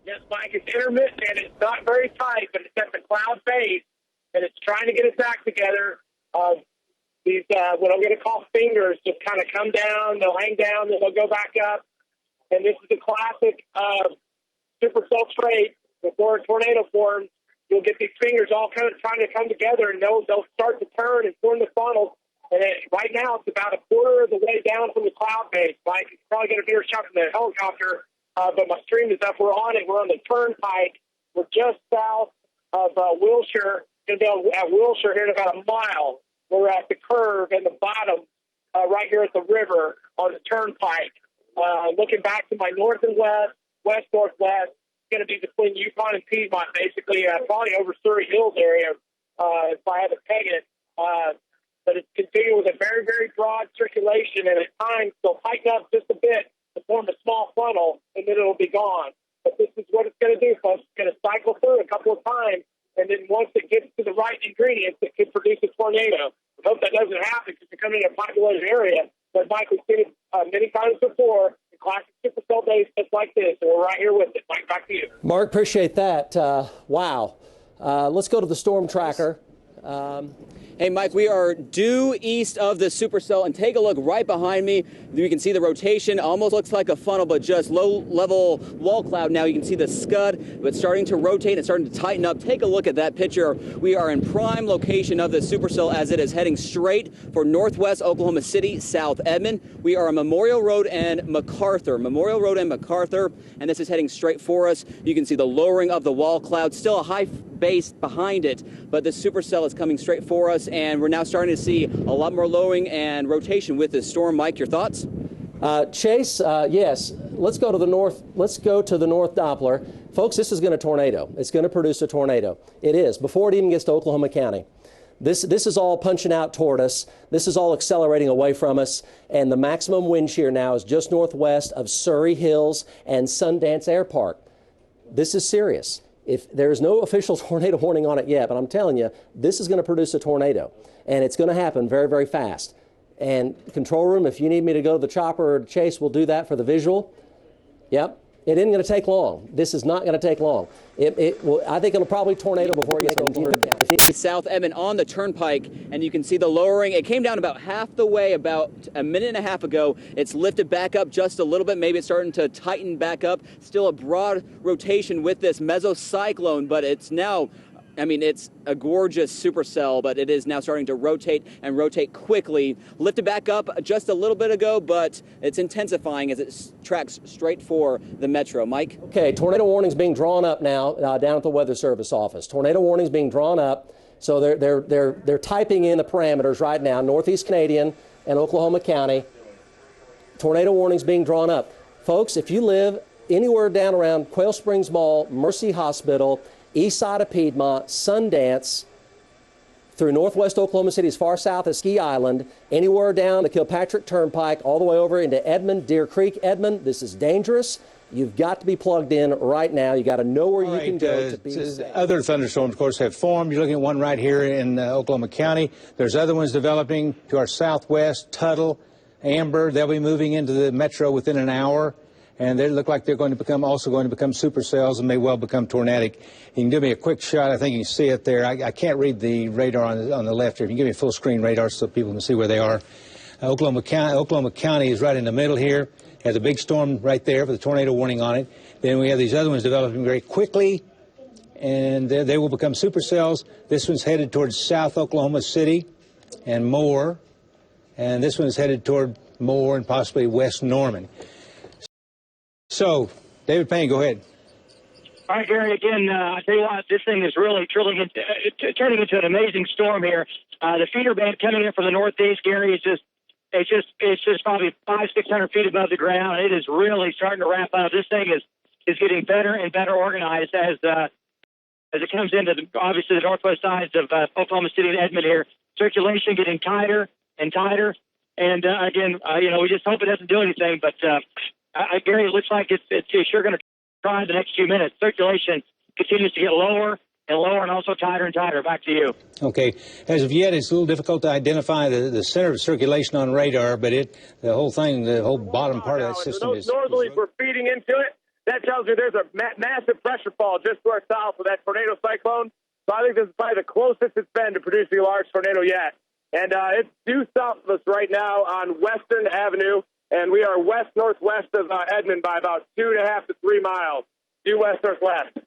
Yes, Mike, it's intermittent and it's not very tight, but it's at the cloud base and it's trying to get its act together. These, what I'm going to call fingers, just kind of come down, they'll hang down, then they'll go back up. And this is the classic supercell trait. Before a tornado forms, you'll get these fingers all kind of trying to come together, and they'll start to turn and form the funnel. And right now, it's about a quarter of the way down from the cloud base. Mike, it's probably going to be a shot from the helicopter, but my stream is up. We're on it. We're on the turnpike. We're just south of Wilshire. Going to be at Wilshire here in about a mile. We're at the curve and the bottom right here at the river on the turnpike. Looking back to my north and west, west-northwest, going to be between Yukon and Piedmont, basically, probably over Surrey Hills area, if I had to peg it. But it's continuing with a very, very broad circulation, and at times they'll tighten up just a bit to form a small funnel, and then it'll be gone. But this is what it's going to do, folks. It's going to cycle through a couple of times, and then once it gets to the right ingredients, it can produce a tornado. I hope that doesn't happen because we're coming in a populated area. But, Mike, we've seen it many times before, in classic supercell days just like this, and we're right here with it. Mike, back to you. Mark, appreciate that. Wow. Let's go to the storm tracker. Hey, Mike, we are due east of the supercell, and take a look right behind me. You can see the rotation. Almost looks like a funnel, but just low-level wall cloud. Now you can see the scud, but starting to rotate and starting to tighten up. Take a look at that picture. We are in prime location of the supercell as it is heading straight for northwest Oklahoma City, South Edmond. We are on Memorial Road and MacArthur. Memorial Road and MacArthur, and this is heading straight for us. You can see the lowering of the wall cloud. Still a high base behind it, but the supercell is coming straight for us, and we're now starting to see a lot more lowering and rotation with this storm. Mike, your thoughts? Chase, yes. Let's go to the north. Let's go to the North Doppler. Folks, this is going to tornado. It's going to produce a tornado. It is, before it even gets to Oklahoma County. This is all punching out toward us. This is all accelerating away from us. And the maximum wind shear now is just northwest of Surrey Hills and Sundance Air Park. This is serious. If there's no official tornado warning on it yet, but I'm telling you, this is going to produce a tornado. And it's going to happen very, very fast. And control room, if you need me to go to the chopper or Chase, we'll do that for the visual. Yep. It isn't going to take long. This is not going to take long. I think it'll probably tornado before it gets to Oklahoma County. South Edmond on the turnpike, and you can see the lowering. It came down about half the way about a minute and a half ago. It's lifted back up just a little bit. Maybe it's starting to tighten back up. Still a broad rotation with this mesocyclone, but it's now, I mean, it's a gorgeous supercell, but it is now starting to rotate and rotate quickly. Lifted back up just a little bit ago, but it's intensifying as it tracks straight for the metro. Mike? Okay, tornado warnings being drawn up now down at the Weather Service office. Tornado warnings being drawn up. So they're typing in the parameters right now. Northeast Canadian and Oklahoma County. Tornado warnings being drawn up. Folks, if you live anywhere down around Quail Springs Mall, Mercy Hospital, east side of Piedmont, Sundance, through northwest Oklahoma City as far south as Ski Island, anywhere down the Kilpatrick Turnpike, all the way over into Edmond, Deer Creek, Edmond. This is dangerous. You've got to be plugged in right now. You got to know where you can go to be safe. Other thunderstorms, of course, have formed. You're looking at one right here in Oklahoma County. There's other ones developing to our southwest, Tuttle, Amber. They'll be moving into the metro within an hour. And they look like they're going to become supercells and may well become tornadic. You can give me a quick shot. I think you can see it there. I can't read the radar on the left here. If you can give me a full screen radar so people can see where they are. Oklahoma County is right in the middle here. Has a big storm right there with a tornado warning on it. Then we have these other ones developing very quickly, and they will become supercells. This one's headed towards South Oklahoma City and Moore, and this one's headed toward Moore and possibly West Norman. So, David Payne, go ahead. All right, Gary, again, I tell you what, this thing is really turning into an amazing storm here. The feeder band coming in from the northeast, Gary, it's just probably 500-600 feet above the ground. It is really starting to wrap up. This thing is getting better and better organized as it comes into obviously the northwest sides of Oklahoma City and Edmond here. Circulation getting tighter and tighter, and again, we just hope it doesn't do anything. But Gary, it looks like it's sure going to try the next few minutes. Circulation continues to get lower and lower and also tighter and tighter. Back to you. Okay. As of yet, it's a little difficult to identify the center of circulation on radar, but the whole bottom part of that system is... Those northerlies we're feeding into it, that tells me there's a massive pressure fall just to our south with that tornado cyclone. So I think this is probably the closest it's been to producing a large tornado yet. And it's due south of us right now on Western Avenue, and we are west-northwest of Edmond by about 2.5 to 3 miles, due west-northwest.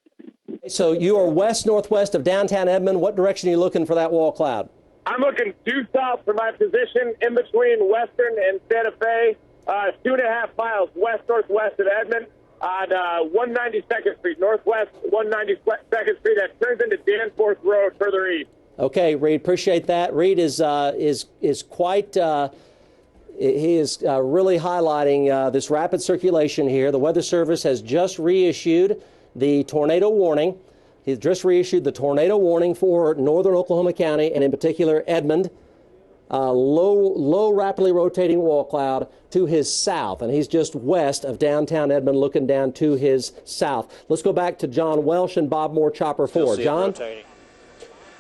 So you are west-northwest of downtown Edmond. What direction are you looking for that wall cloud? I'm looking due south for my position in between Western and Santa Fe, 2.5 miles west-northwest of Edmond on 192nd Street, northwest 192nd Street. That turns into Danforth Road further east. Okay, Reed, appreciate that. Reed is quite. He is really highlighting this rapid circulation here. The Weather Service has just reissued the tornado warning. He's just reissued the tornado warning for northern Oklahoma County, and in particular Edmond. Low, rapidly rotating wall cloud to his south, and he's just west of downtown Edmond, looking down to his south. Let's go back to John Welsh and Bob Moore, Chopper 4. John? Rotating.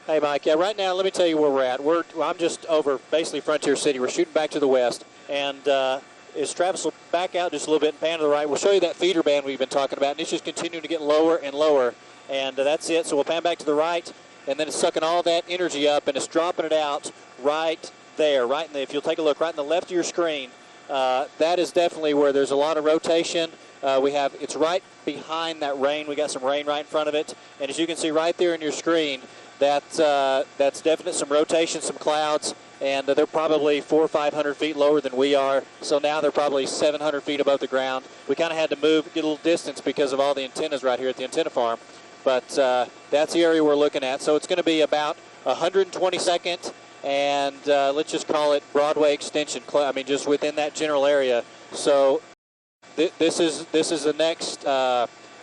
Hey, Mike. Yeah, right now, let me tell you where we're at. I'm just over basically Frontier City. We're shooting back to the west, and as Travis will back out just a little bit and pan to the right, we'll show you that feeder band we've been talking about, and it's just continuing to get lower and lower, and that's it. So we'll pan back to the right, and then it's sucking all that energy up, and it's dropping it out right there, if you'll take a look right in the left of your screen, that is definitely where there's a lot of rotation. It's right behind that rain. We got some rain right in front of it, and as you can see right there in your screen, that's definite some rotation, some clouds, and they're probably 400 or 500 feet lower than we are. So now they're probably 700 feet above the ground. We kind of had to get a little distance because of all the antennas right here at the antenna farm, but that's the area we're looking at. So it's going to be about 122nd. And let's just call it Broadway Extension. Just within that general area. So this is the next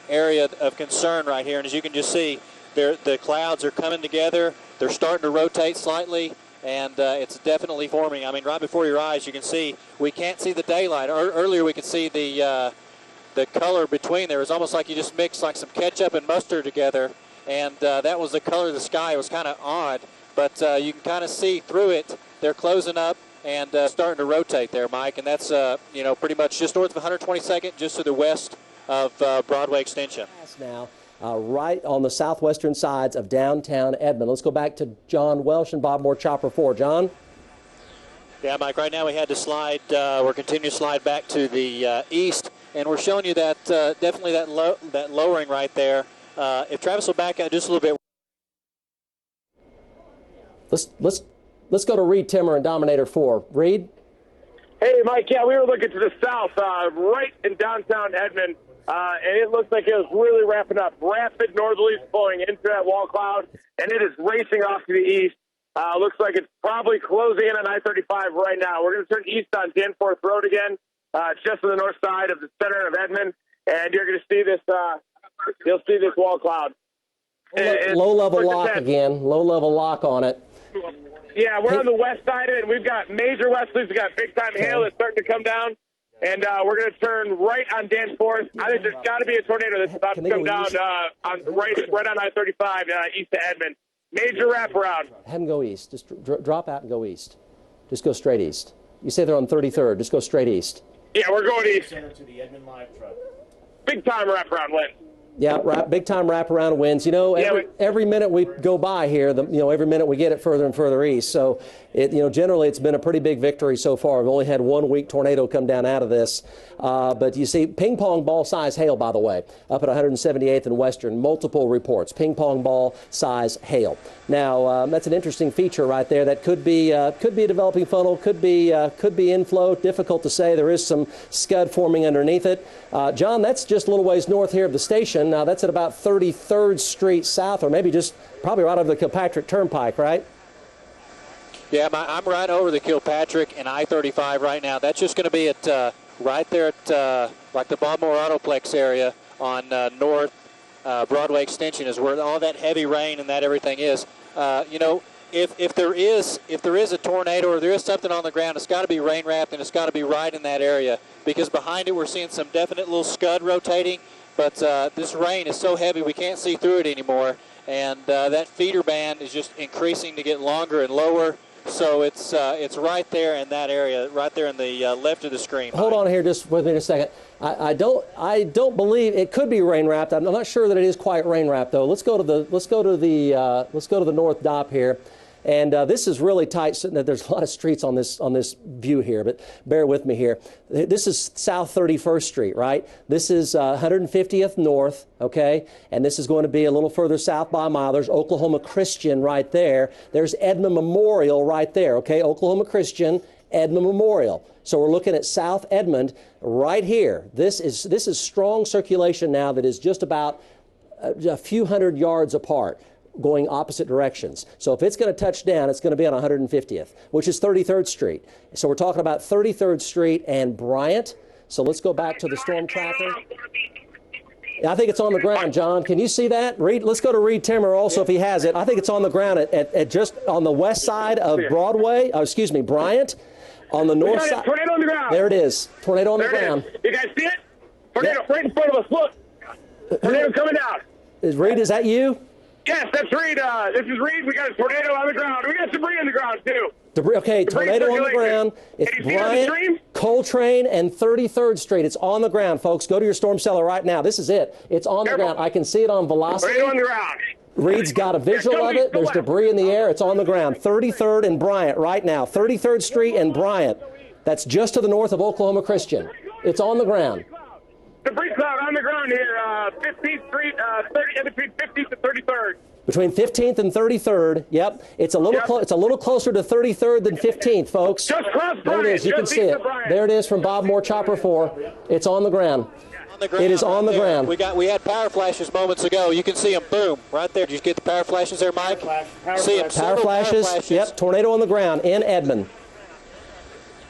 area of concern right here. And as you can just see, the clouds are coming together. They're starting to rotate slightly, and it's definitely forming. Right before your eyes, you can see we can't see the daylight. Earlier, we could see the color between there. It's almost like you just mixed like some ketchup and mustard together, and that was the color of the sky. It was kind of odd. But you can kind of see through it. They're closing up and starting to rotate there, Mike. And that's, pretty much just north of 122nd, just to the west of Broadway Extension. Now, right on the southwestern sides of downtown Edmond. Let's go back to John Welsh and Bob Moore, Chopper 4. John? Yeah, Mike, right now we had to slide. We're continuing to slide back to the east. And we're showing you that definitely that lowering right there. If Travis will back out just a little bit. Let's go to Reed Timmer and Dominator 4. Reed? Hey, Mike, yeah, we were looking to the south, right in downtown Edmond, and it looks like it was really ramping up. Rapid northerlies flowing into that wall cloud, and it is racing off to the east. Looks like it's probably closing in on I-35 right now. We're going to turn east on Danforth Road again, just on the north side of the center of Edmond, and you're going to see this, you'll see this wall cloud. Low-level lock again, low-level lock on it. Yeah, we're on the west side of it, and we've got major westerlies. We've got big-time hail that's starting to come down, and we're going to turn right on Danforth. I think there's got to be a tornado that's about to come down right on I-35 east of Edmond. Major wraparound. Have them go east. Just drop out and go east. Just go straight east. You say they're on 33rd. Just go straight east. Yeah, we're going east. Center to the Edmond live truck. Big-time wraparound wind. Yeah, big-time wraparound winds. Every minute we go by here, every minute we get it further and further east. So, generally it's been a pretty big victory so far. We've only had one weak tornado come down out of this. But you see ping-pong ball size hail, by the way, up at 178th and Western. Multiple reports, ping-pong ball size hail. Now, that's an interesting feature right there. That could be a developing funnel, could be inflow. Difficult to say. There is some scud forming underneath it. John, that's just a little ways north here of the station. Now, that's at about 33rd Street South, or maybe just probably right over the Kilpatrick Turnpike, right? Yeah, I'm right over the Kilpatrick and I-35 right now. That's just going to be at right there at like the Baltimore Autoplex area on North Broadway Extension is where all that heavy rain and that everything is. If there is a tornado or there is something on the ground, it's got to be rain wrapped and it's got to be right in that area, because behind it we're seeing some definite little scud rotating. But this rain is so heavy we can't see through it anymore, and that feeder band is just increasing to get longer and lower. So it's right there in that area, right there in the left of the screen. Hold on here just with me a second. I don't believe it could be rain wrapped. I'm not sure that it is quite rain wrapped though. Let's go to the north dop here. And this is really tight. There's a lot of streets on this view here, but bear with me here. This is South 31st Street, right? This is 150th North, okay? And this is going to be a little further south by a mile. There's Oklahoma Christian right there. There's Edmond Memorial right there, okay? Oklahoma Christian, Edmond Memorial. So we're looking at South Edmond right here. This is strong circulation now that is just about a few hundred yards apart, going opposite directions. So if it's going to touch down, it's going to be on 150th, which is 33rd Street. So we're talking about 33rd Street and Bryant. So let's go back to the storm tracker. I think it's on the ground, John. Can you see that? Let's go to Reed Timmer also if he has it. I think it's on the ground at just on the west side of Broadway. Bryant. On the north side. Tornado on the ground. There it is. Tornado on the ground. You guys see it? Tornado right in front of us. Look. Tornado coming down. Reed, is that you? Yes, that's Reed. This is Reed. We got a tornado on the ground. We got debris on the ground, too. Debris, okay, tornado on the ground. It's Bryant, Coltrane, and 33rd Street. It's on the ground, folks. Go to your storm cellar right now. This is it. It's on the ground. I can see it on velocity. Tornado on the ground. Reed's got a visual of it. There's debris in the air. It's on the ground. 33rd and Bryant right now. 33rd Street and Bryant. That's just to the north of Oklahoma Christian. It's on the ground. Debris cloud on the ground here. 15th Street, between 15th and 33rd. Between 15th and 33rd. Yep. It's a little it's a little closer to 33rd than 15th, folks. Just cross Bryant. There it is. You can see it. There it is from Bob Moore Chopper 4. It's on the ground. It is on the ground. We had power flashes moments ago. You can see them. Boom, right there. Did you get the power flashes there, Mike? See them. Power flashes. Yep. Tornado on the ground in Edmond.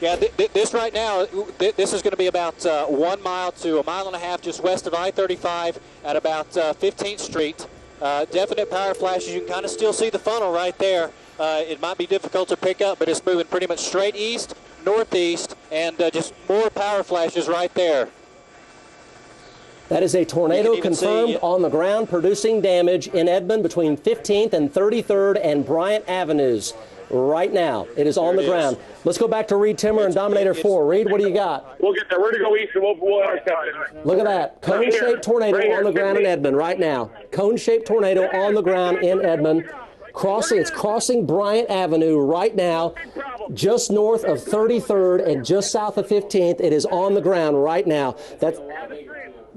Yeah, this right now, this is going to be about 1 mile to a mile and a half just west of I-35 at about 15th Street. Definite power flashes. You can kind of still see the funnel right there. It might be difficult to pick up, but it's moving pretty much straight east, northeast, and just more power flashes right there. That is a tornado confirmed on the ground, producing damage in Edmond between 15th and 33rd and Bryant Avenues. Right now, it is on the ground. Let's go back to Reed Timmer and Dominator 4. Reed, what do you got? We'll get there. We're going to go east and we'll intercept it. Look at that. Cone-shaped tornado on the ground in Edmond right now. Cone-shaped tornado on the ground in Edmond. It's crossing Bryant Avenue right now, just north of 33rd and just south of 15th. It is on the ground right now.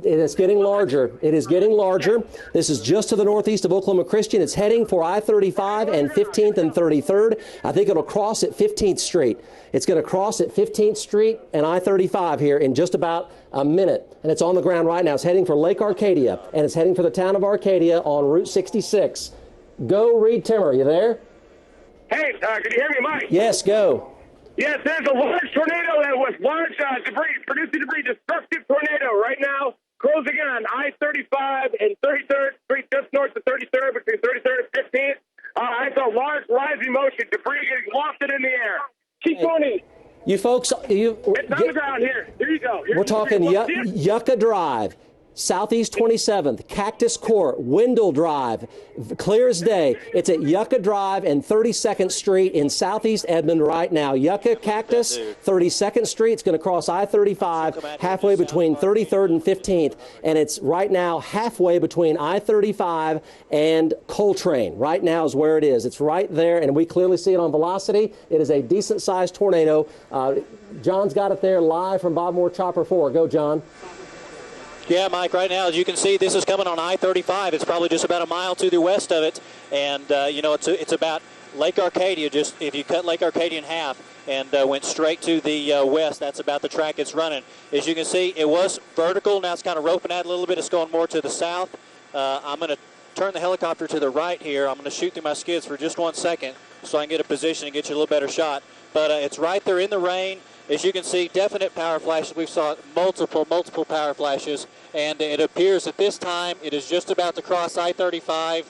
It is getting larger. It is getting larger. This is just to the northeast of Oklahoma Christian. It's heading for I-35 and 15th and 33rd. I think it'll cross at 15th Street. It's going to cross at 15th Street and I-35 here in just about a minute. And it's on the ground right now. It's heading for Lake Arcadia, and it's heading for the town of Arcadia on Route 66. Go, Reed Timmer. You there? Hey, can you hear me, Mike? Yes, go. Yes, there's a large tornado that was large debris, producing debris, destructive tornado right now. Closing in on I-35 and 33rd Street, just north of 33rd, between 33rd and 15th. It's a large rising motion, debris getting lofted in the air. Keep going. You folks, it's on the ground here. Here you go. We're talking Yucca Drive, Southeast 27th, Cactus Court, Wendell Drive, clear as day. It's at Yucca Drive and 32nd Street in Southeast Edmond right now. Yucca, Cactus, 32nd Street. It's going to cross I-35 halfway between 33rd and 15th. And it's right now halfway between I-35 and Coltrane. Right now is where it is. It's right there, and we clearly see it on velocity. It is a decent-sized tornado. John's got it there live from Bob Moore Chopper 4. Go, John. Yeah, Mike, right now, as you can see, this is coming on I-35. It's probably just about a mile to the west of it. And, it's about Lake Arcadia. Just if you cut Lake Arcadia in half and went straight to the west, that's about the track it's running. As you can see, it was vertical. Now it's kind of roping out a little bit. It's going more to the south. I'm going to turn the helicopter to the right here. I'm going to shoot through my skids for just 1 second so I can get a position and get you a little better shot. But it's right there in the rain. As you can see, definite power flashes. We've saw multiple power flashes, and it appears at this time it is just about to cross I-35,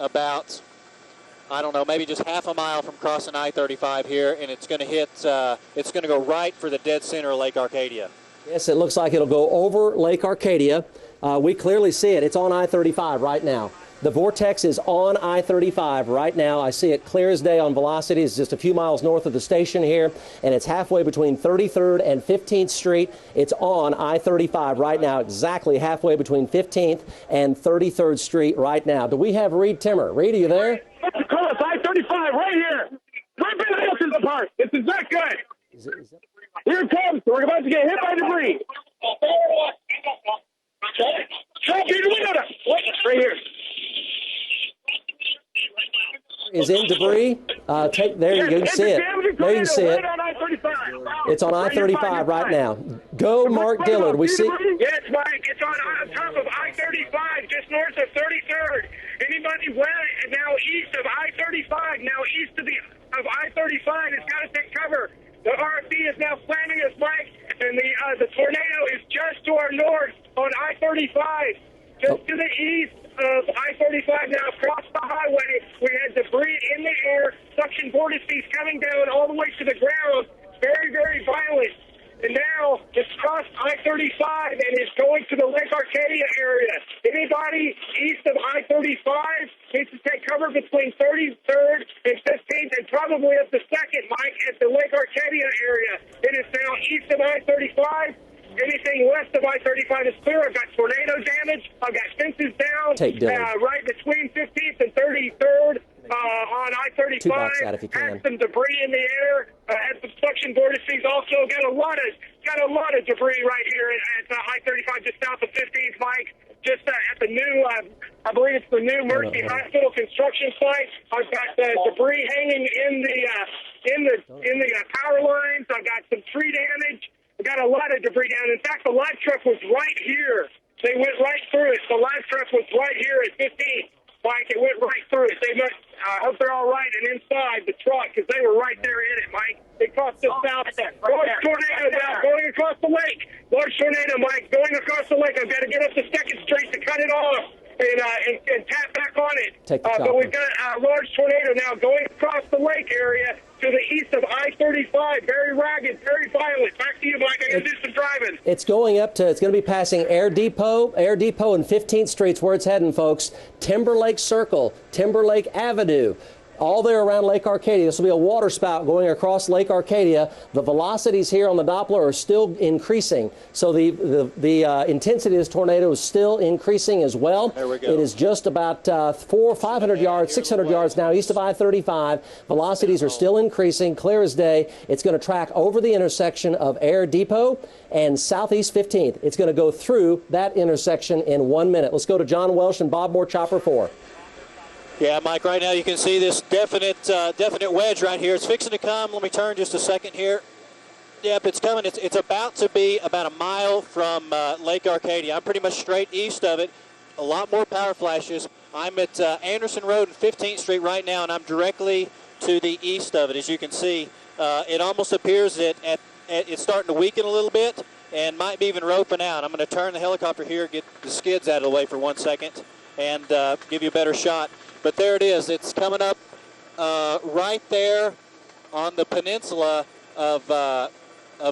about, I don't know, maybe just half a mile from crossing I-35 here, and it's going to hit, it's going to go right for the dead center of Lake Arcadia. Yes, it looks like it'll go over Lake Arcadia. We clearly see it. It's on I-35 right now. The vortex is on I-35 right now. I see it clear as day on velocity. It's just a few miles north of the station here, and it's halfway between 33rd and 15th Street. It's on I-35 right now, exactly halfway between 15th and 33rd Street right now. Do we have Reed Timmer? Reed, are you there? Close, I-35 right here. Right by the Hilton Park. This is not good. Here it comes. We're about to get hit by debris. Right here. Is in debris. There you go. You can see it. There you can see it. It's on I-35 right now. Go, Mark Dillard. We see. Yes, Mike. It's on top of I-35, just north of 33rd. Anybody now east of I-35, now east of I-35 has got to take cover. The RFD is now planning us, Mike, and the tornado is just to our north on I-35, just to the east of I-35. Now across the highway, we had debris in the air, suction vortices coming down all the way to the ground, very, very violent. And now it's crossed I-35 and is going to the Lake Arcadia area. Anybody east of I-35 needs to take cover between 33rd and 15th and probably up to 2nd, Mike, at the Lake Arcadia area. It is now east of I-35. Anything west of I-35 is clear. I've got tornado damage. I've got fences down right between 15th and 33rd on I-35. Had some debris in the air. Had some suction vortices. Also got a lot of debris right here at I-35 just south of 15th, Mike. Just at the new, I believe it's the new Mercy Hospital construction site. I've got debris hanging in the power lines. I've got some tree damage. We got a lot of debris down. In fact, the live truck was right here. They went right through it. The live truck was right here at 15. Mike, it went right through it. I hope they're all right and inside the truck because they were right there in it, Mike. They crossed us out. Large tornado now going across the lake. Large tornado, Mike, going across the lake. I've got to get up to 2nd Street to cut it off and tap back on it. But we've got a large tornado now going across the lake area to the east of I-35. Very ragged, very violent. Back to you, Mike. I got to do some driving. It's going to be passing Air Depot and 15th Street's where it's heading, folks. Timberlake Circle, Timberlake Avenue. All there around Lake Arcadia. This will be a water spout going across Lake Arcadia. The velocities here on the Doppler are still increasing. So the intensity of this tornado is still increasing as well. There we go. It is just about 500 yards, 600 yards now east of I-35. Velocities are still increasing, clear as day. It's going to track over the intersection of Air Depot and Southeast 15th. It's going to go through that intersection in 1 minute. Let's go to John Welsh and Bob Moore, Chopper 4. Yeah, Mike, right now you can see this definite wedge right here. It's fixing to come. Let me turn just a second here. Yep, it's coming. It's about to be about a mile from Lake Arcadia. I'm pretty much straight east of it. A lot more power flashes. I'm at Anderson Road and 15th Street right now, and I'm directly to the east of it. As you can see, it almost appears that it's starting to weaken a little bit and might be even roping out. I'm going to turn the helicopter here, get the skids out of the way for 1 second, and give you a better shot. But there it is. It's coming up right there on the peninsula of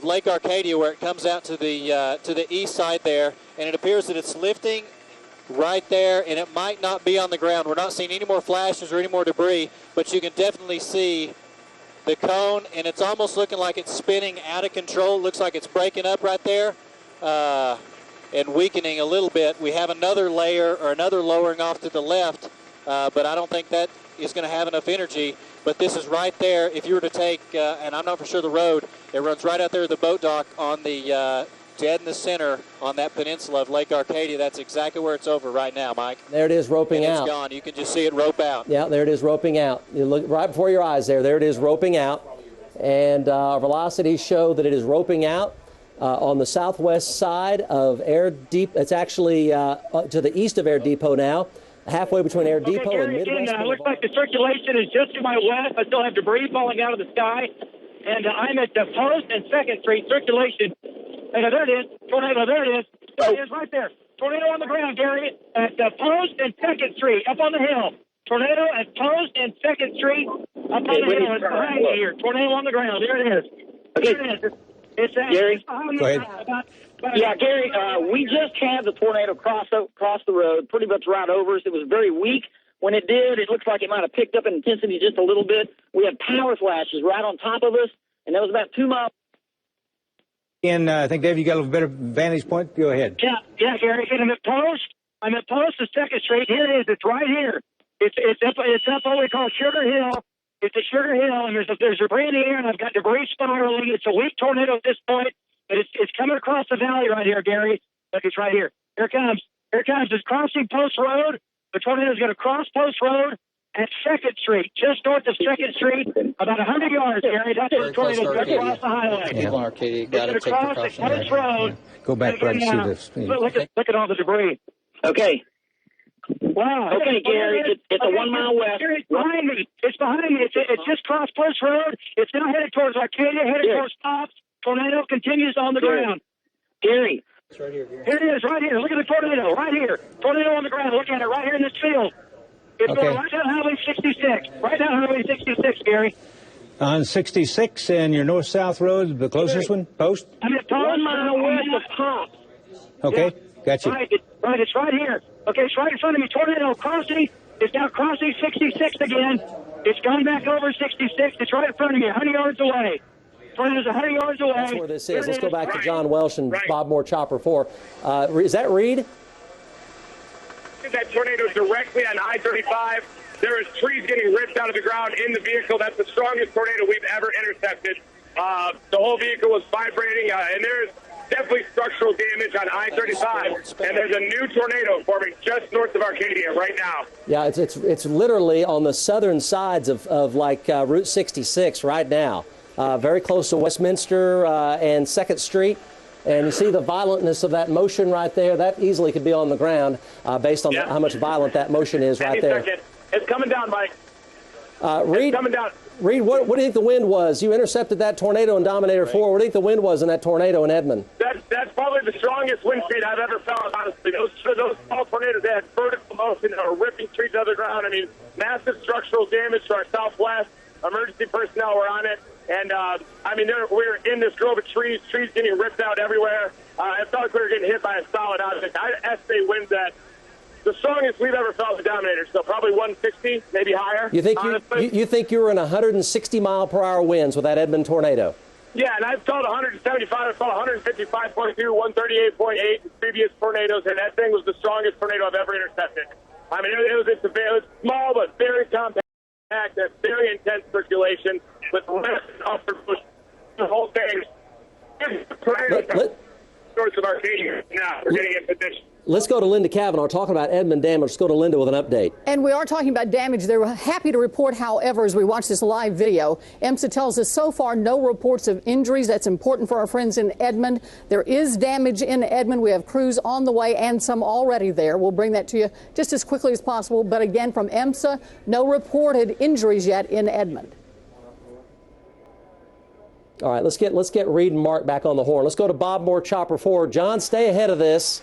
Lake Arcadia, where it comes out to the east side there, and it appears that it's lifting right there, and it might not be on the ground. We're not seeing any more flashes or any more debris, but you can definitely see the cone, and it's almost looking like it's spinning out of control. It looks like it's breaking up right there and weakening a little bit. We have another layer or another lowering off to the left. But I don't think that is going to have enough energy. But this is right there. If you were to take, and I'm not for sure the road, it runs right out there to the boat dock on the dead in the center on that peninsula of Lake Arcadia. That's exactly where it's over right now, Mike. There it is roping out. It's gone. You can just see it rope out. Yeah, there it is roping out. You look right before your eyes there. There it is roping out. And our velocities show that it is roping out on the southwest side of Air Depot. It's actually to the east of Air Depot now. Halfway between Air Depot and Midwest. It looks like the circulation is just to my west. I still have debris falling out of the sky. And I'm at the Post and 2nd Street circulation. And there it is. Tornado, there it is. There it is right there. Tornado on the ground, Gary, at the Post and 2nd Street, up on the hill. Tornado at Post and 2nd Street, up on the hill. It's behind me here. Tornado on the ground. There it is. There it is. It's Gary, behind me. go ahead. About Yeah, Gary, we just had the tornado cross the road, pretty much right over us. It was very weak. When it did, it looks like it might have picked up in intensity just a little bit. We had power flashes right on top of us, and that was about 2 miles. And I think, Dave, you got a little better vantage point. Go ahead. Yeah, Gary. And I'm at Post to 2nd Street. Here it is. It's right here. It's up what we call Sugar Hill. It's a Sugar Hill, and there's debris in the air, and I've got debris spiraling. It's a weak tornado at this point, but it's coming across the valley right here, Gary. Look, it's right here. Here it comes. It's crossing Post Road. The tornado is going to cross Post Road at 2nd Street, just north of 2nd Street, about 100 yards, Gary. That's where the tornado is going to cross the highway. People on Arcadia got to take precautions. Post Road. Go back right to see this. Look at all the debris. Okay. Wow. Okay, Gary. It's a 1 mile west. It's behind me. It's just crossed Post Road. It's now headed towards Arcadia, headed towards Pops. Tornado continues on the ground. Gary. It's right here, Gary. Here it is, right here. Look at the tornado, right here. Tornado on the ground. Look at it, right here in this field. It's going right down Highway 66. Right down Highway 66, Gary. On 66 and your north-south road, the closest one, Post? I'm at 1 mile west of Pops. Okay, got you. Right, it's right here. Okay, it's right in front of me. Tornado crossing. It's now crossing 66 again. It's gone back over 66. It's right in front of me, 100 yards away. Tornado's 100 yards away. That's where this is. Let's go back to John Welsh and Bob Moore Chopper 4. Is that Reed? That tornado directly on I-35. There is trees getting ripped out of the ground in the vehicle. That's the strongest tornado we've ever intercepted. The whole vehicle was vibrating, and there's definitely structural damage on I-35. And there's a new tornado forming just north of Arcadia right now. Yeah, it's literally on the southern sides of like Route 66 right now. Very close to Westminster and 2nd Street. And you see the violentness of that motion right there. That easily could be on the ground based on how much violent that motion is right there. It's coming down, Mike. Reed, it's coming down. Reed, what do you think the wind was? You intercepted that tornado in Dominator 4. What do you think the wind was in that tornado in Edmond? That's probably the strongest wind speed I've ever felt, honestly. Those small tornadoes, they had vertical motion. They were ripping trees out of the ground. I mean, massive structural damage to our southwest. Emergency personnel were on it. And, I mean, we're in this grove of trees getting ripped out everywhere. It felt like we were getting hit by a solid object. I estimate winds at the strongest we've ever felt with Dominator, so probably 160, maybe higher. You think you were in 160-mile-per-hour winds with that Edmond tornado? Yeah, and I've felt 175, I felt 155.2, 138.8 in previous tornadoes, and that thing was the strongest tornado I've ever intercepted. I mean, it was small but very compact, very intense circulation with less upward push. The whole thing. North of Arcadia. Now we're getting in position. Let's go to Linda Kavanaugh talking about Edmond damage. Let's go to Linda with an update. And we are talking about damage. They're happy to report, however, as we watch this live video, EMSA tells us so far no reports of injuries. That's important for our friends in Edmond. There is damage in Edmond. We have crews on the way and some already there. We'll bring that to you just as quickly as possible. But again, from EMSA, no reported injuries yet in Edmond. All right, let's get Reed and Mark back on the horn. Let's go to Bob Moore Chopper 4. John, stay ahead of this.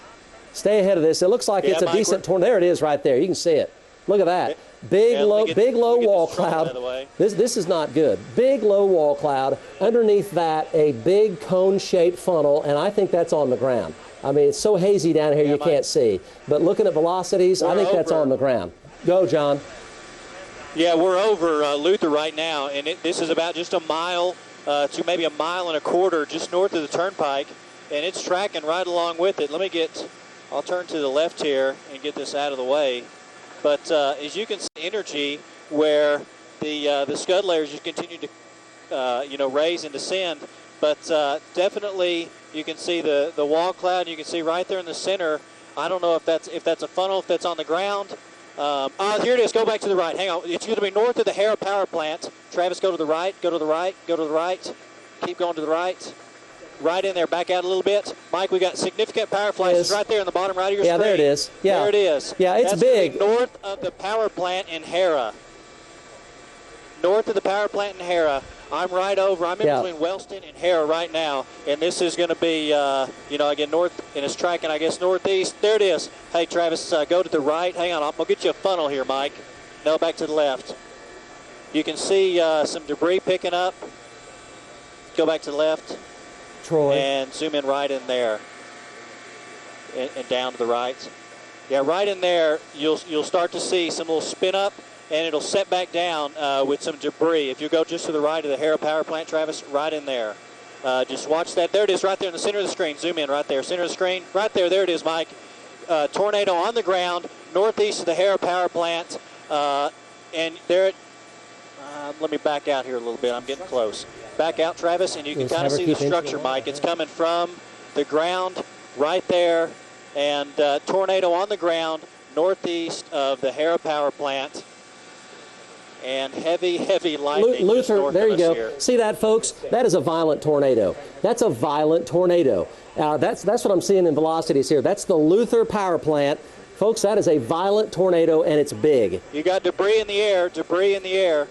Stay ahead of this. It looks like it's a decent tornado. There it is right there. You can see it. Look at that. Big low wall cloud. This is not good. Big low wall cloud. Underneath that, a big cone-shaped funnel, and I think that's on the ground. I mean, it's so hazy down here you can't see. But looking at velocities, I think that's on the ground. Go, John. Yeah, we're over Luther right now, and this is about just a mile to maybe 1.25 miles just north of the turnpike, and it's tracking right along with it. I'll turn to the left here and get this out of the way. But as you can see, energy where the scud layers just continue to raise and descend. But definitely you can see the wall cloud. You can see right there in the center. I don't know if that's a funnel, if that's on the ground. Here it is. Go back to the right. Hang on. It's going to be north of the Hera power plant. Travis, go to the right. Go to the right. Go to the right. Keep going to the right. Right in there, back out a little bit. Mike, we got significant power flashes right there in the bottom right of your screen. Yeah, there it is. Yeah. There it is. Yeah, it's big. North of the power plant in Hera. North of the power plant in Hera. I'm right over. I'm in between Wellston and Hera right now, and this is going to be, again, north, and it's tracking, I guess, northeast. There it is. Hey, Travis, go to the right. Hang on. I'm going to get you a funnel here, Mike. No, back to the left. You can see some debris picking up. Go back to the left. Troy. And zoom in right in there. and down to the right. Yeah, right in there, you'll start to see some little spin up, and it'll set back down with some debris. If you go just to the right of the Harrow Power Plant, Travis, right in there. Just watch that. There it is right there in the center of the screen. Zoom in right there, center of the screen. Right there, there it is, Mike. Tornado on the ground, northeast of the Harrow Power Plant. And there it, let me back out here a little bit. I'm getting close. Back out, Travis, and you can kind of see the structure, Mike. It's coming from the ground right there. And tornado on the ground, northeast of the Harrow Power Plant. And heavy, heavy lightning. Luther, there you go. Here. See that, folks? That is a violent tornado. That's a violent tornado. That's what I'm seeing in velocities here. That's the Luther Power Plant. Folks, that is a violent tornado, and it's big. You got debris in the air, debris in the air.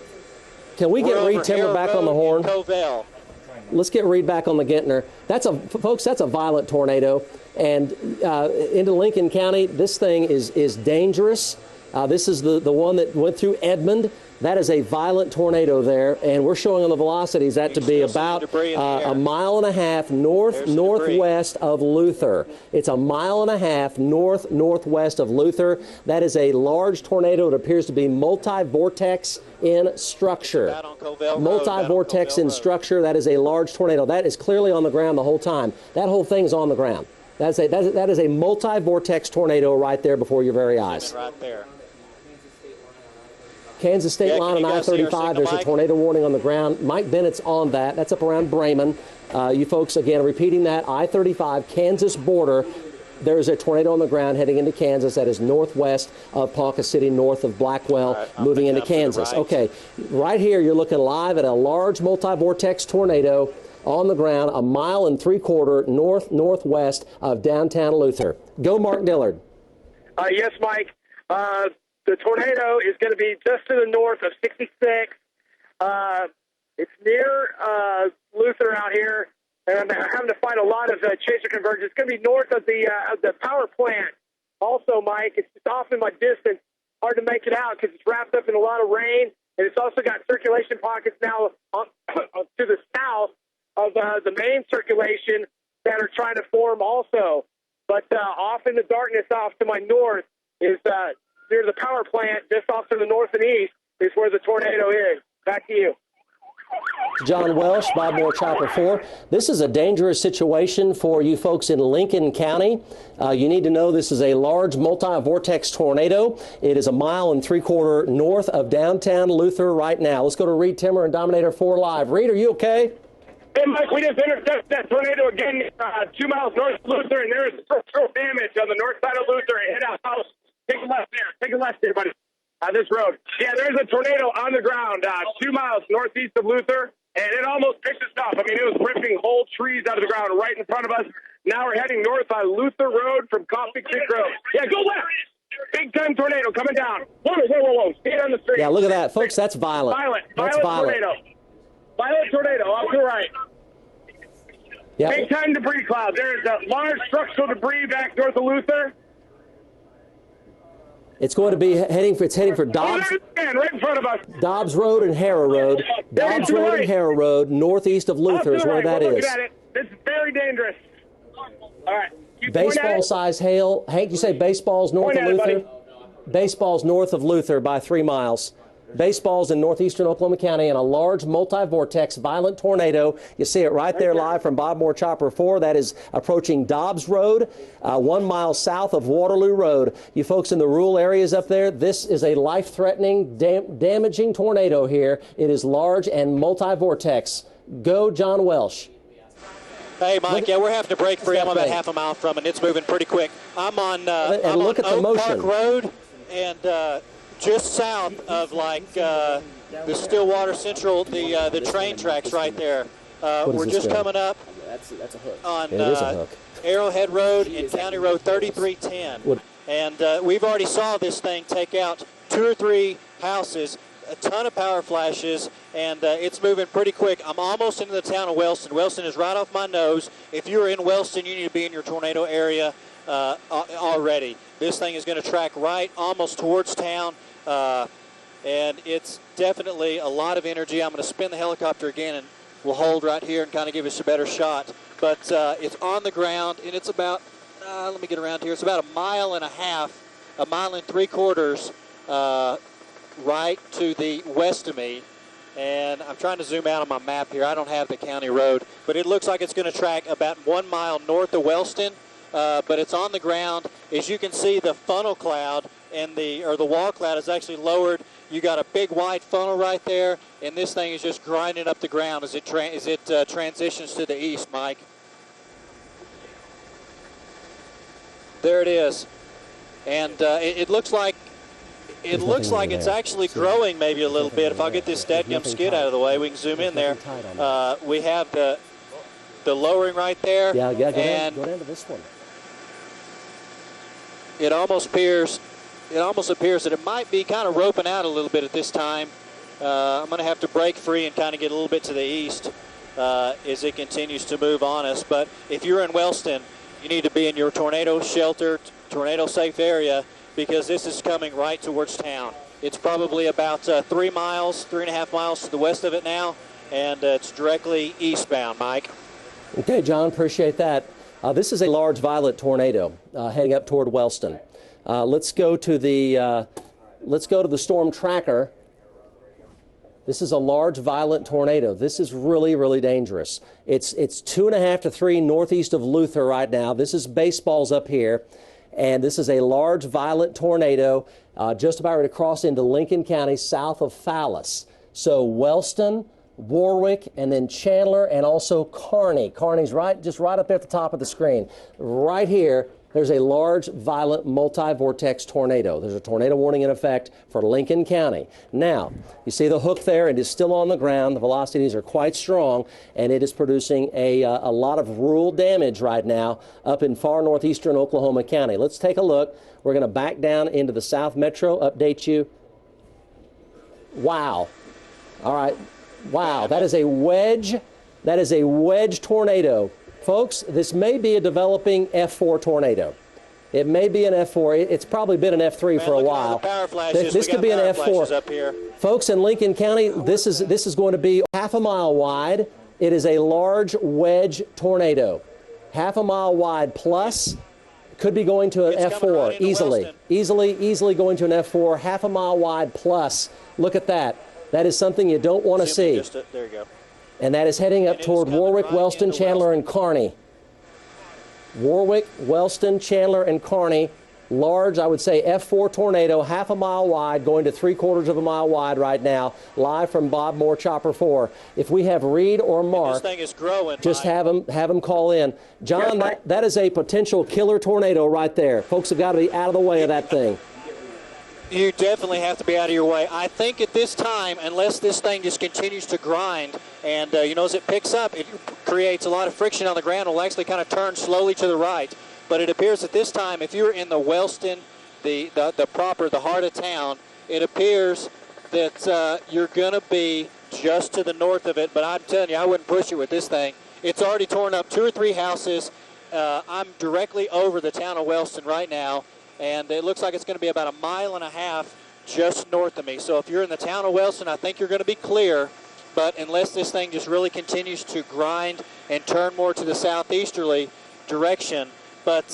Can we get Reed Timmer back on the horn? Covell. Let's get Reed back on the Gentner. Folks, that's a violent tornado. And into Lincoln County, this thing is dangerous. This is the one that went through Edmond. That is a violent tornado there, and we're showing on the velocities that to be about a mile and a half northwest of Luther. It's a mile and a half northwest of Luther. That is a large tornado. It appears to be multi-vortex in structure. Multi-vortex in structure. That is a large tornado. That is clearly on the ground the whole time. That whole thing is on the ground. That is a multi-vortex tornado right there before your very eyes. Right there. Kansas State line on I-35, there's a tornado warning on the ground. Mike Bennett's on that. That's up around Bremen. You folks, again, repeating that, I-35, Kansas border. There is a tornado on the ground heading into Kansas that is northwest of Ponca City, north of Blackwell, moving into Kansas. Okay, right here you're looking live at a large multi-vortex tornado on the ground, a mile and 3/4 northwest of downtown Luther. Go, Mark Dillard. Yes, Mike. The tornado is going to be just to the north of 66. It's near Luther out here, and I'm having to find a lot of chaser convergence. It's going to be north of the power plant. Also, Mike, it's off in my distance. Hard to make it out because it's wrapped up in a lot of rain, and it's also got circulation pockets now to the south of the main circulation that are trying to form also. But off in the darkness off to my north is near the power plant, just off to the north and east, is where the tornado is. Back to you. John Welsh, Bob Moore, Chopper 4. This is a dangerous situation for you folks in Lincoln County. You need to know this is a large multi-vortex tornado. It is a mile and 3/4 north of downtown Luther right now. Let's go to Reed Timmer and Dominator 4 live. Reed, are you okay? Hey, Mike, we just intercepted that tornado again 2 miles north of Luther, and there is structural damage on the north side of Luther. It hit a house. Take a left there. Take a left there, buddy. This road. Yeah, there's a tornado on the ground 2 miles northeast of Luther, and it almost picked us up. I mean, it was ripping whole trees out of the ground right in front of us. Now we're heading north on Luther Road from Coffee Creek Road. Yeah, go left. Big-time tornado coming down. Whoa. Stay on the street. Yeah, look at that. Folks, that's violent. That's violent. Tornado. Violent tornado off to the right. Yep. Big-time debris cloud. There's a large structural debris back north of Luther. It's going to be heading for Dobbs. Right in front of us. Dobbs Road and Harrow Road. Dobbs Road and Harrow Road, northeast of Luther is where that is. It's very dangerous. All right. Baseball-size hail. Hank, you say baseball's north of Luther? Baseball's north of Luther by 3 miles. Baseball's in northeastern Oklahoma County, and a large multi-vortex violent tornado. You see it right there live from Bob Moore Chopper 4. That is approaching Dobbs Road, 1 mile south of Waterloo Road. You folks in the rural areas up there, this is a life-threatening, damaging tornado here. It is large and multi-vortex. Go, John Welsh. Hey, Mike, we're having to break free. I'm about half a mile from it, and it's moving pretty quick. I'm on Oak Park Road, and just south of the Stillwater Central, the train tracks right there. We're just coming up that's a hook. On Arrowhead Road and County Road 3310. And we've already saw this thing take out 2 or 3 houses, a ton of power flashes, and it's moving pretty quick. I'm almost into the town of Wellston. Wellston is right off my nose. If you're in Wellston, you need to be in your tornado area already. This thing is going to track right almost towards town. And it's definitely a lot of energy. I'm going to spin the helicopter again, and we'll hold right here and kind of give us a better shot. But it's on the ground, and it's about let me get around here. It's about 1.5 miles, 1.75 miles right to the west of me. And I'm trying to zoom out on my map here. I don't have the county road, but it looks like it's going to track about 1 mile north of Wellston, but it's on the ground. As you can see, the funnel cloud and the wall cloud is actually lowered. You got a big wide funnel right there, and this thing is just grinding up the ground as it transitions to the east, Mike. There it is, and it looks like it's actually growing maybe a little bit. If I'll get this dadgum skid out of the way, we can zoom in there. We have the lowering right there. Yeah, go down to this one. It almost appears that it might be kind of roping out a little bit at this time. I'm going to have to break free and kind of get a little bit to the east as it continues to move on us. But if you're in Wellston, you need to be in your tornado shelter, tornado safe area, because this is coming right towards town. It's probably about 3.5 miles to the west of it now, and it's directly eastbound, Mike. Okay, John, appreciate that. This is a large violent tornado heading up toward Wellston. Let's go to the storm tracker. This is a large violent tornado. This is really, really dangerous. It's 2.5 to 3 northeast of Luther right now. This is baseballs up here. And this is a large violent tornado just about ready to cross into Lincoln County south of Fallis. So Wellston, Warwick, and then Chandler, and also Carney. Carney's just right up at the top of the screen. Right here, there's a large, violent, multi-vortex tornado. There's a tornado warning in effect for Lincoln County. Now, you see the hook there. It is still on the ground. The velocities are quite strong, and it is producing a lot of rural damage right now up in far northeastern Oklahoma County. Let's take a look. We're going to back down into the South Metro, update you. Wow. All right. Wow. That is a wedge. That is a wedge tornado. Folks, this may be a developing F4 tornado. It may be an F4. It's probably been an F3 for a while. This could be an F4. Up here. Folks, in Lincoln County, this is going to be 1/2 mile wide. It is a large wedge tornado. 1/2 mile wide plus. Could be going to an F4 easily. Easily going to an F4. 1/2 mile wide plus. Look at that. That is something you don't want to see. There you go. And that is heading up toward Warwick, Wellston, Chandler, and Carney. Warwick, Wellston, Chandler, and Carney. Large, I would say, F4 tornado, 1/2 mile wide, going to 3/4 mile wide right now, live from Bob Moore Chopper 4. If we have Reed or Mark, this thing is growing, just Mike. have them call in. John, that is a potential killer tornado right there. Folks have got to be out of the way of that thing. You definitely have to be out of your way. I think at this time, unless this thing just continues to grind, and as it picks up, it creates a lot of friction on the ground. It'll actually kind of turn slowly to the right. But it appears at this time, if you're in the Wellston, the heart of town, it appears that you're going to be just to the north of it. But I'm telling you, I wouldn't push it with this thing. It's already torn up 2 or 3 houses. I'm directly over the town of Wellston right now. And it looks like it's going to be about 1.5 miles just north of me. So if you're in the town of Wellston, I think you're going to be clear. But unless this thing just really continues to grind and turn more to the southeasterly direction. But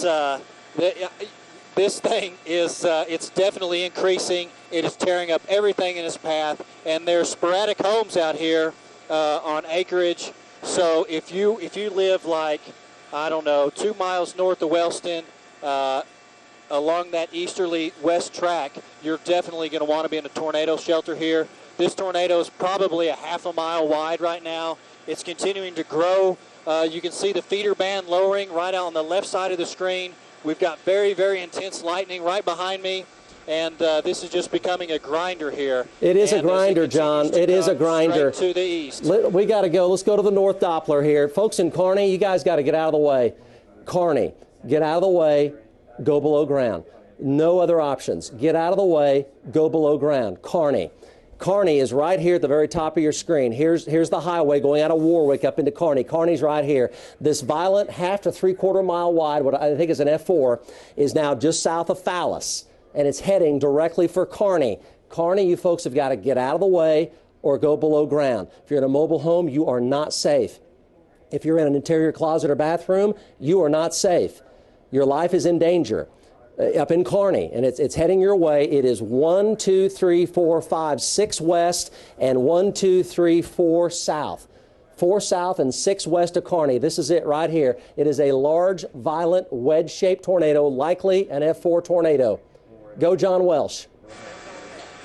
this thing is it's definitely increasing. It is tearing up everything in its path. And there's sporadic homes out here on acreage. So if you live like, I don't know, 2 miles north of Wellston, along that easterly west track, you're definitely going to want to be in a tornado shelter here. This tornado is probably 1/2 mile wide right now. It's continuing to grow. You can see the feeder band lowering right out on the left side of the screen. We've got very, very intense lightning right behind me, and this is just becoming a grinder here. It is a grinder, John. It is a grinder. To the east. We got to go. Let's go to the North Doppler here. Folks in Carney, you guys got to get out of the way. Carney, get out of the way. Go below ground. No other options. Get out of the way. Go below ground. Carney. Carney is right here at the very top of your screen. Here's the highway going out of Warwick up into Carney. Carney's right here. This violent 1/2 to 3/4 mile wide, what I think is an F4, is now just south of Fallis, and it's heading directly for Carney. Carney, you folks have got to get out of the way or go below ground. If you're in a mobile home, you are not safe. If you're in an interior closet or bathroom, you are not safe. Your life is in danger. Up in Carney, and it's heading your way. It is 1, 2, 3, 4, 5, 6 west and 1, 2, 3, 4 south. 4 south and 6 west of Carney. This is it right here. It is a large, violent, wedge-shaped tornado, likely an F4 tornado. Go John Welsh.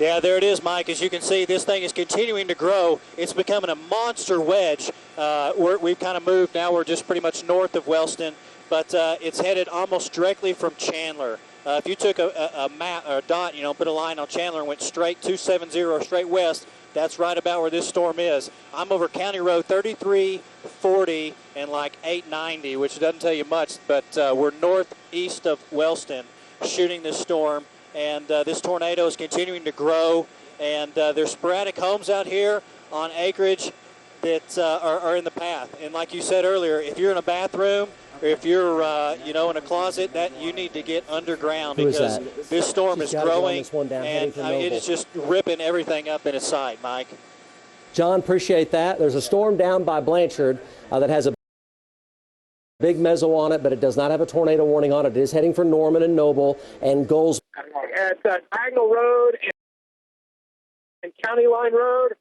Yeah, there it is, Mike. As you can see, this thing is continuing to grow. It's becoming a monster wedge. We've kind of moved. Now we're just pretty much north of Wellston, but it's headed almost directly from Chandler. If you took a map or a dot, put a line on Chandler and went straight 270 straight west, that's right about where this storm is. I'm over County Road 3340 and like 890, which doesn't tell you much, but we're northeast of Wellston shooting this storm. And this tornado is continuing to grow, and there's sporadic homes out here on acreage that are in the path. And like you said earlier, if you're in a bathroom or if you're in a closet, that you need to get underground because this storm is growing, and it's just ripping everything up in its sight, Mike. John, appreciate that. There's a storm down by Blanchard that has a big mezzo on it, but it does not have a tornado warning on it. It is heading for Norman and Noble and Goals. At Diagonal Road and County Line Road,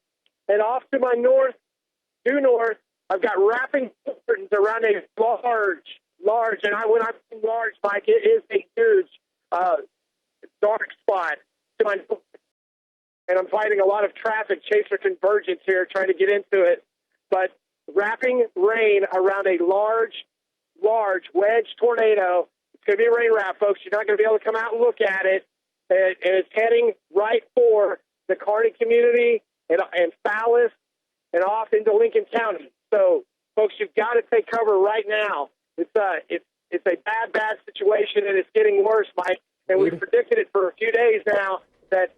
and off to my due north, I've got wrapping curtains around a large, and when I mean large, Mike, it is a huge dark spot to my north. And I'm fighting a lot of traffic chaser convergence here, trying to get into it. But wrapping rain around a large wedge tornado. It's going to be a rain wrap, folks. You're not going to be able to come out and look at it. And it's heading right for the Carney community and Fallis and off into Lincoln County. So, folks, you've got to take cover right now. It's a bad situation, and it's getting worse, Mike. And we've predicted it for a few days now that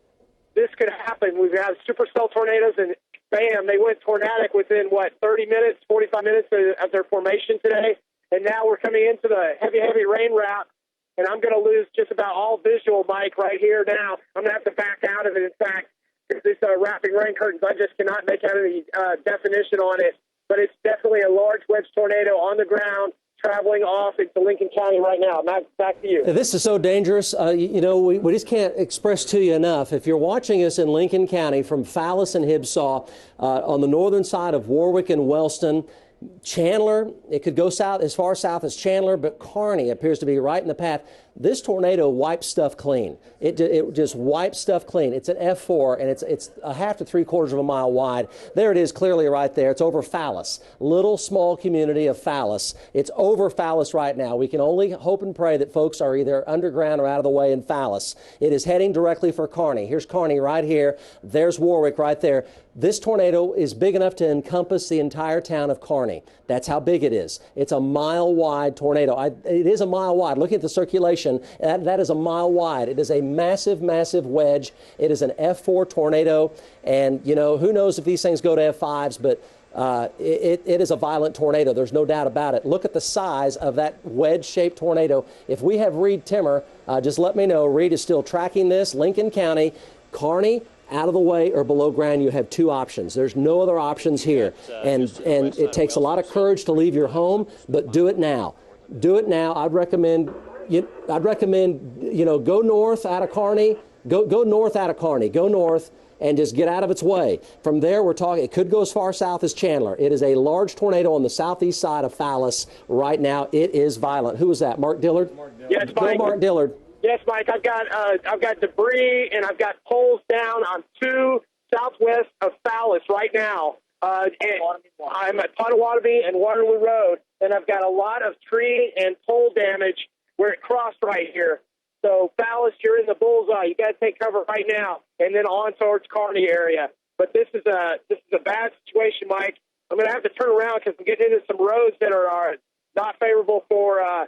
this could happen. We've had supercell tornadoes, and bam, they went tornadic within, 30 minutes, 45 minutes of their formation today. And now we're coming into the heavy rain wrap, and I'm going to lose just about all visual, Mike, right here now. I'm going to have to back out of it. In fact, this wrapping rain curtains, I just cannot make out any definition on it. But it's definitely a large wedge tornado on the ground, traveling off into Lincoln County right now. Back to you. This is so dangerous. We just can't express to you enough. If you're watching us in Lincoln County from Fallis and Hibsaw, on the northern side of Warwick and Wellston, Chandler, it could go south as far south as Chandler, but Carney appears to be right in the path. This tornado wipes stuff clean. It just wipes stuff clean. It's an F4, and it's a half to 3/4 of a mile wide. There it is, clearly right there. It's over Fallis, little small community of Fallis. It's over Fallis right now. We can only hope and pray that folks are either underground or out of the way in Fallis. It is heading directly for Carney. Here's Carney right here. There's Warwick right there. This tornado is big enough to encompass the entire town of Carney. That's how big it is. It's a mile-wide tornado. It is a mile wide. Look at the circulation. That is a mile wide. It is a massive, massive wedge. It is an F4 tornado. And, who knows if these things go to F5s, but it is a violent tornado. There's no doubt about it. Look at the size of that wedge-shaped tornado. If we have Reed Timmer, just let me know. Reed is still tracking this. Lincoln County, Carney, out of the way or below ground, you have two options. There's no other options here. And it takes a lot of courage to leave your home, but do it now. Do it now. I'd recommend, go north out of Carney. Go north out of Carney. Go north and just get out of its way. From there, we're talking, it could go as far south as Chandler. It is a large tornado on the southeast side of Fallis right now. It is violent. Who was that? Mark Dillard? Yes, Mike. Mark Dillard. Yes, Mike, I've got debris and I've got poles down on 2 southwest of Fallis right now. And I'm at Potawatomi and Waterloo Road, and I've got a lot of tree and pole damage where it crossed right here. So Fallis, you're in the bullseye. You got to take cover right now, and then on towards Carney area. But this is a bad situation, Mike. I'm going to have to turn around because I'm getting into some roads that are not favorable for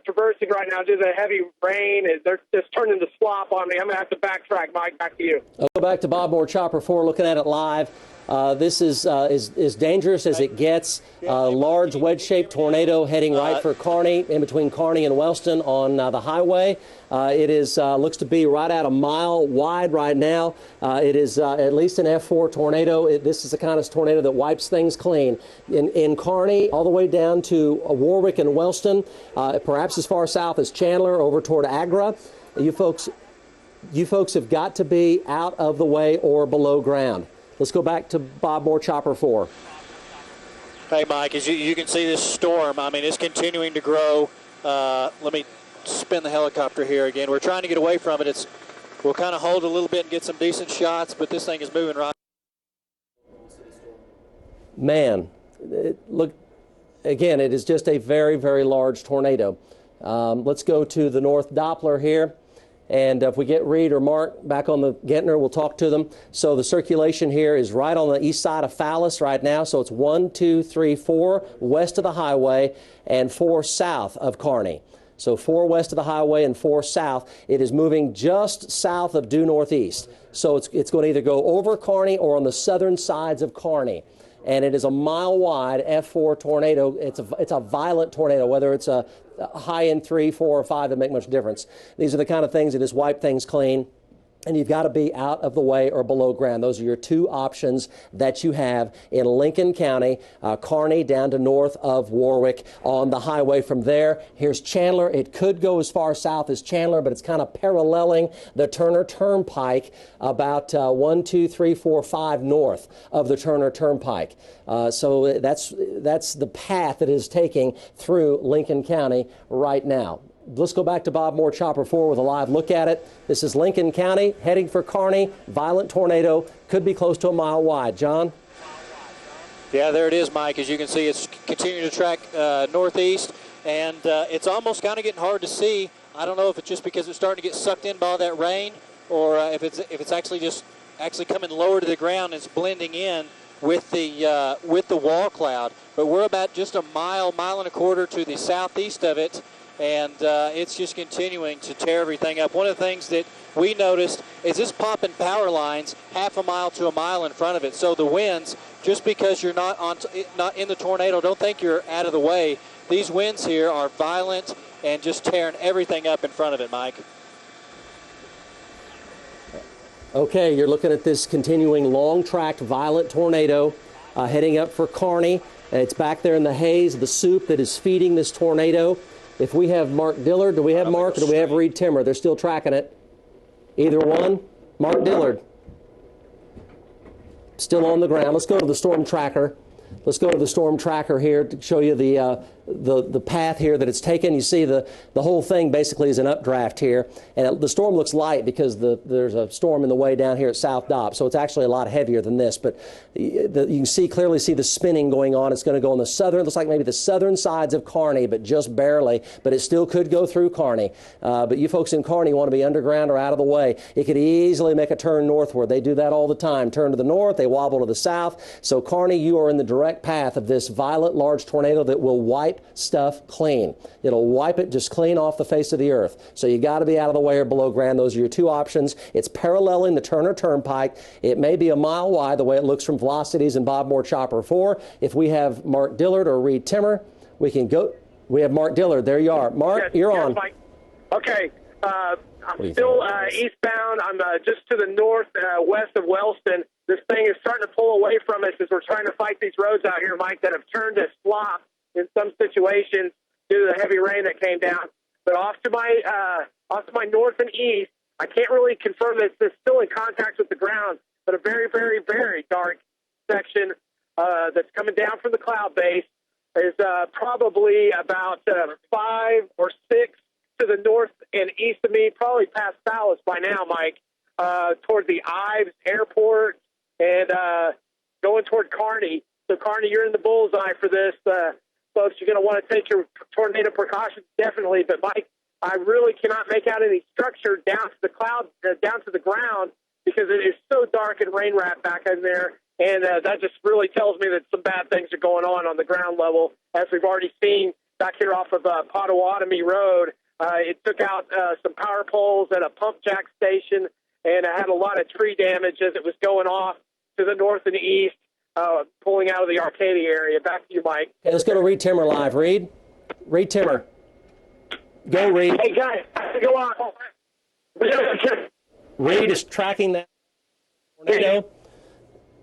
traversing right now due to the heavy rain. They're just turning to slop on me. I'm going to have to backtrack, Mike. Back to you. I'll go back to Bob Moore, Chopper 4, looking at it live. This is as dangerous as it gets. Large wedge-shaped tornado heading right for Carney, in between Carney and Wellston on the highway. It is looks to be right at a mile wide right now. It is at least an F4 tornado. This is the kind of tornado that wipes things clean. In Carney, all the way down to Warwick and Wellston, perhaps as far south as Chandler, over toward Agra. You folks have got to be out of the way or below ground. Let's go back to Bob Moore, Chopper 4. Hey, Mike, as you can see this storm, I mean, it's continuing to grow. Let me spin the helicopter here again. We're trying to get away from it. We'll kind of hold a little bit and get some decent shots, but this thing is moving right. Man, look, again, it is just a very, very large tornado. Let's go to the North Doppler here. And if we get Reed or Mark back on the Gentner, we'll talk to them. So the circulation here is right on the east side of Fallis right now. So it's 1, 2, 3, 4 west of the highway and 4 south of Carney. So 4 west of the highway and 4 south. It is moving just south of due northeast. So it's going to either go over Carney or on the southern sides of Carney. And it is a mile-wide F4 tornado. It's a violent tornado, whether it's a high in 3, 4, or 5, doesn't make much difference. These are the kind of things that just wipe things clean. And you've got to be out of the way or below ground. Those are your two options that you have in Lincoln County, Carney down to north of Warwick on the highway. From there, here's Chandler. It could go as far south as Chandler, but it's kind of paralleling the Turner Turnpike about 1, 2, 3, 4, 5 north of the Turner Turnpike. So that's the path that it is taking through Lincoln County right now. Let's go back to Bob Moore, Chopper 4, with a live look at it. This is Lincoln County, heading for Carney. Violent tornado, could be close to a mile wide. John? Yeah, there it is, Mike. As you can see, it's continuing to track northeast, and it's almost kind of getting hard to see. I don't know if it's just because it's starting to get sucked in by all that rain, or if it's actually coming lower to the ground and it's blending in with the wall cloud. But we're about just a mile and a quarter to the southeast of it. And it's just continuing to tear everything up. One of the things that we noticed is this popping power lines half a mile to a mile in front of it. So the winds, just because you're not in the tornado, don't think you're out of the way. These winds here are violent and just tearing everything up in front of it, Mike. Okay, you're looking at this continuing long-tracked violent tornado heading up for Carney. It's back there in the haze, the soup that is feeding this tornado. If we have Mark Dillard, do we have Mark, or do we have Reed Timmer? They're still tracking it. Either one. Mark Dillard. Still on the ground. Let's go to the storm tracker. Let's go to the storm tracker here to show you the path here that it's taken. You see the whole thing basically is an updraft here. And the storm looks light because there's a storm in the way down here at South Dopp. So it's actually a lot heavier than this. But you can clearly see the spinning going on. It's going to go on the southern, looks like maybe the southern sides of Carney, but just barely. But it still could go through Carney. But you folks in Carney want to be underground or out of the way. It could easily make a turn northward. They do that all the time. Turn to the north, they wobble to the south. So Carney, you are in the direct path of this violent large tornado that will wipe stuff clean. It'll wipe it just clean off the face of the earth. So you got to be out of the way or below ground. Those are your two options. It's paralleling the Turner Turnpike. It may be a mile wide the way it looks from Velocities and Bob Moore Chopper 4. If we have Mark Dillard or Reed Timmer, we can go. We have Mark Dillard. There you are. Mark, you're on. Mike. Okay. I'm still eastbound. I'm just to the north, west of Wellston. This thing is starting to pull away from us as we're trying to fight these roads out here, Mike, that have turned to slop in some situations due to the heavy rain that came down. But off to my north and east, I can't really confirm that it's still in contact with the ground, but a very, very, very dark section that's coming down from the cloud base is probably about 5 or 6 to the north and east of me, probably past Fallis by now, Mike, toward the Ives Airport and going toward Carney. So, Carney, you're in the bullseye for this. Folks, you're going to want to take your tornado precautions, definitely. But, Mike, I really cannot make out any structure down to the cloud, down to the ground, because it is so dark and rain-wrapped back in there. And that just really tells me that some bad things are going on the ground level, as we've already seen back here off of Potawatomi Road. It took out some power poles at a pump jack station, and it had a lot of tree damage as it was going off to the north and east. pulling out of the Arcadia area. Back to you, Mike. Okay, let's go to Reed Timmer live. Reed Timmer. Go, Reed. Hey, guys, I have to go on. Reed is tracking that tornado.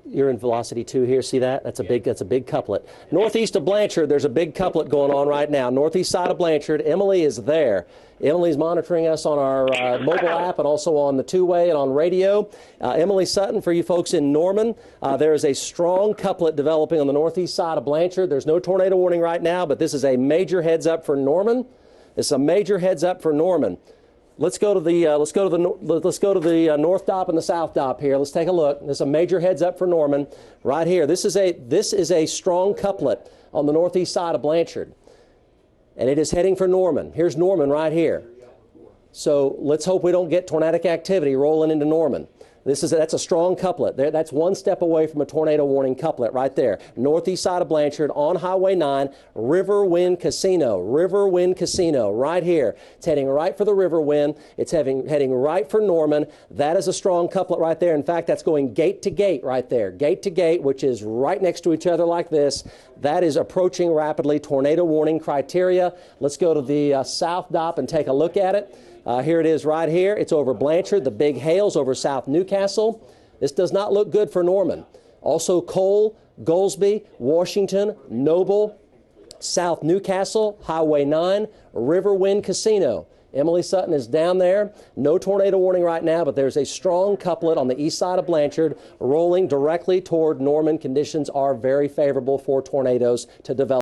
You're in velocity 2 here. See that? That's a big couplet. Northeast of Blanchard, there's a big couplet going on right now. Northeast side of Blanchard. Emily is there. Emily's monitoring us on our mobile app and also on the two-way and on radio. Emily Sutton, for you folks in Norman, there is a strong couplet developing on the northeast side of Blanchard. There's no tornado warning right now, but this is a major heads up for Norman. It's a major heads up for Norman. Let's go to the north dop and the south dop here. Let's take a look. There's a major heads up for Norman right here. This is a strong couplet on the northeast side of Blanchard, and it is heading for Norman. Here's Norman right here. So let's hope we don't get tornadic activity rolling into Norman. That's a strong couplet. That's one step away from a tornado warning couplet right there. Northeast side of Blanchard on Highway 9, Riverwind Casino. Riverwind Casino right here. It's heading right for the Riverwind. It's heading right for Norman. That is a strong couplet right there. In fact, that's going gate to gate right there. Gate to gate, which is right next to each other like this. That is approaching rapidly tornado warning criteria. Let's go to the south dop and take a look at it. Here it is right here. It's over Blanchard. The big hail's over South Newcastle. This does not look good for Norman. Also Cole, Goldsby, Washington, Noble, South Newcastle, Highway 9, Riverwind Casino. Emily Sutton is down there. No tornado warning right now, but there's a strong couplet on the east side of Blanchard rolling directly toward Norman. Conditions are very favorable for tornadoes to develop.